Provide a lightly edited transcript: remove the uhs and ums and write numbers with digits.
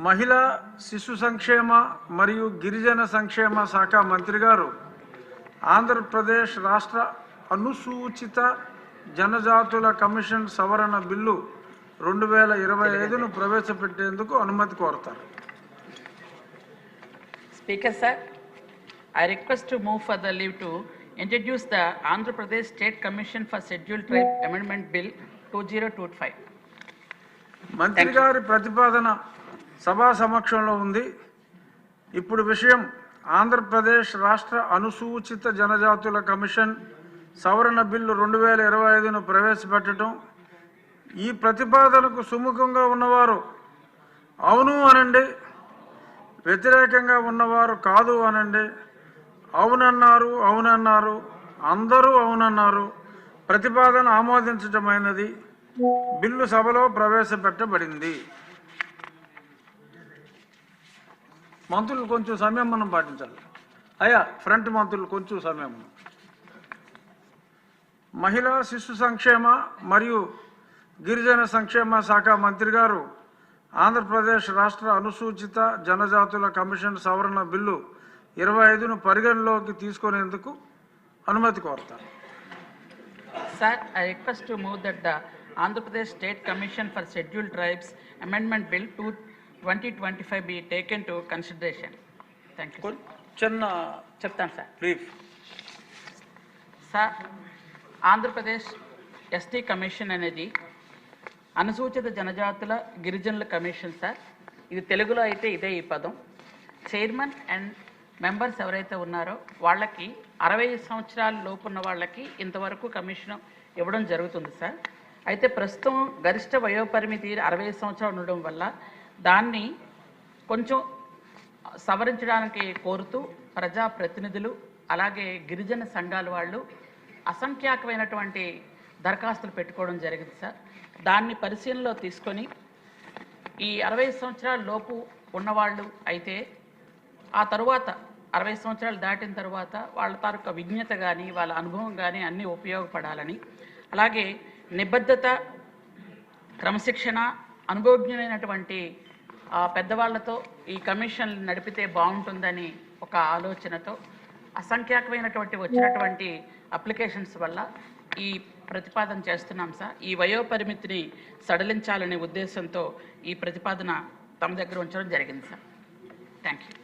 మహిళా శిశు సంక్షేమ మరియు గిరిజన సంక్షేమ శాఖ మంత్రి గారు ఆంధ్రప్రదేశ్ రాష్ట్ర అనుసూచిత జనజాతుల కమిషన్ సవరణ బిల్లు 2025ను ప్రవేశపెట్టేందుకు అనుమతి కోరుతారు. Speaker sir, I request to move for the leave to introduce the Andhra Pradesh State Commission for Scheduled Tribe Amendment Bill 2025. మంత్రి గారి ప్రతిపాదన సభా సమక్షంలో ఉంది. ఇప్పుడు విషయం ఆంధ్రప్రదేశ్ రాష్ట్ర అనుసూచిత జనజాతుల కమిషన్ సవరణ బిల్లు 2025ను ప్రవేశపెట్టడం. ఈ ప్రతిపాదనకు సుముఖంగా ఉన్నవారు అవును అనండి, వ్యతిరేకంగా ఉన్నవారు కాదు అనండి. అవునన్నారు, అవునన్నారు, అందరూ అవునన్నారు. ప్రతిపాదన ఆమోదించడమైనది. బిల్లు సభలో ప్రవేశపెట్టబడింది. మంత్రులు కొంచెం సంయమనం పాటించాలి. అయ్యా ఫ్రంట్ మంత్రులు కొంచెం సంయమనం. మహిళా శిశు సంక్షేమ మరియు గిరిజన సంక్షేమ శాఖ మంత్రి గారు ఆంధ్రప్రదేశ్ రాష్ట్ర అనుసూచిత జనజాతుల కమిషన్ సవరణ బిల్లు 25ను పరిగణలోకి తీసుకునేందుకు అనుమతి కోరుతారు. Sir, I request to move that the Andhra Pradesh State Commission for Scheduled Tribes Amendment Bill 2025 be taken to consideration. Thank you. చిన్న చెప్తాను sir. Brief. Sir, Andhra Pradesh ST commission అనేది అనుసూచిత జనజాతుల గిరిజనుల కమిషన్ సార్. ఇది తెలుగులో అయితే ఇదే ఈ పదం. చైర్మన్ అండ్ మెంబర్స్ ఎవరైతే ఉన్నారో వాళ్ళకి 60 సంవత్సరాల లోపు ఉన్న వాళ్ళకి ఇంతవరకు కమిషన్ ఇవ్వడం జరుగుతుంది సార్. అయితే ప్రస్తుతం గరిష్ట వయోపరిమితి 60 సంవత్సరాలు ఉండడం వల్ల దాన్ని కొంచెం సవరించడానికి కోరుతూ ప్రజాప్రతినిధులు అలాగే గిరిజన సంఘాల వాళ్ళు అసంఖ్యాకమైనటువంటి దరఖాస్తులు పెట్టుకోవడం జరిగింది సార్. దాన్ని పరిశీలనలో తీసుకొని ఈ 60 సంవత్సరాల లోపు ఉన్నవాళ్ళు అయితే ఆ తరువాత 60 సంవత్సరాలు దాటిన తర్వాత వాళ్ళ తాలూకా విజ్ఞత కానీ వాళ్ళ అనుభవం కానీ అన్నీ ఉపయోగపడాలని, అలాగే నిబద్ధత, క్రమశిక్షణ, అనుభవజ్ఞమైనటువంటి పెద్దవాళ్లతో ఈ కమిషన్ నడిపితే బాగుంటుందని ఒక ఆలోచనతో అసంఖ్యాకమైనటువంటి వచ్చినటువంటి అప్లికేషన్స్ వల్ల ఈ ప్రతిపాదన చేస్తున్నాం సార్. ఈ వయోపరిమితిని సడలించాలనే ఉద్దేశంతో ఈ ప్రతిపాదన తమ దగ్గర ఉంచడం జరిగింది సార్. Thank you.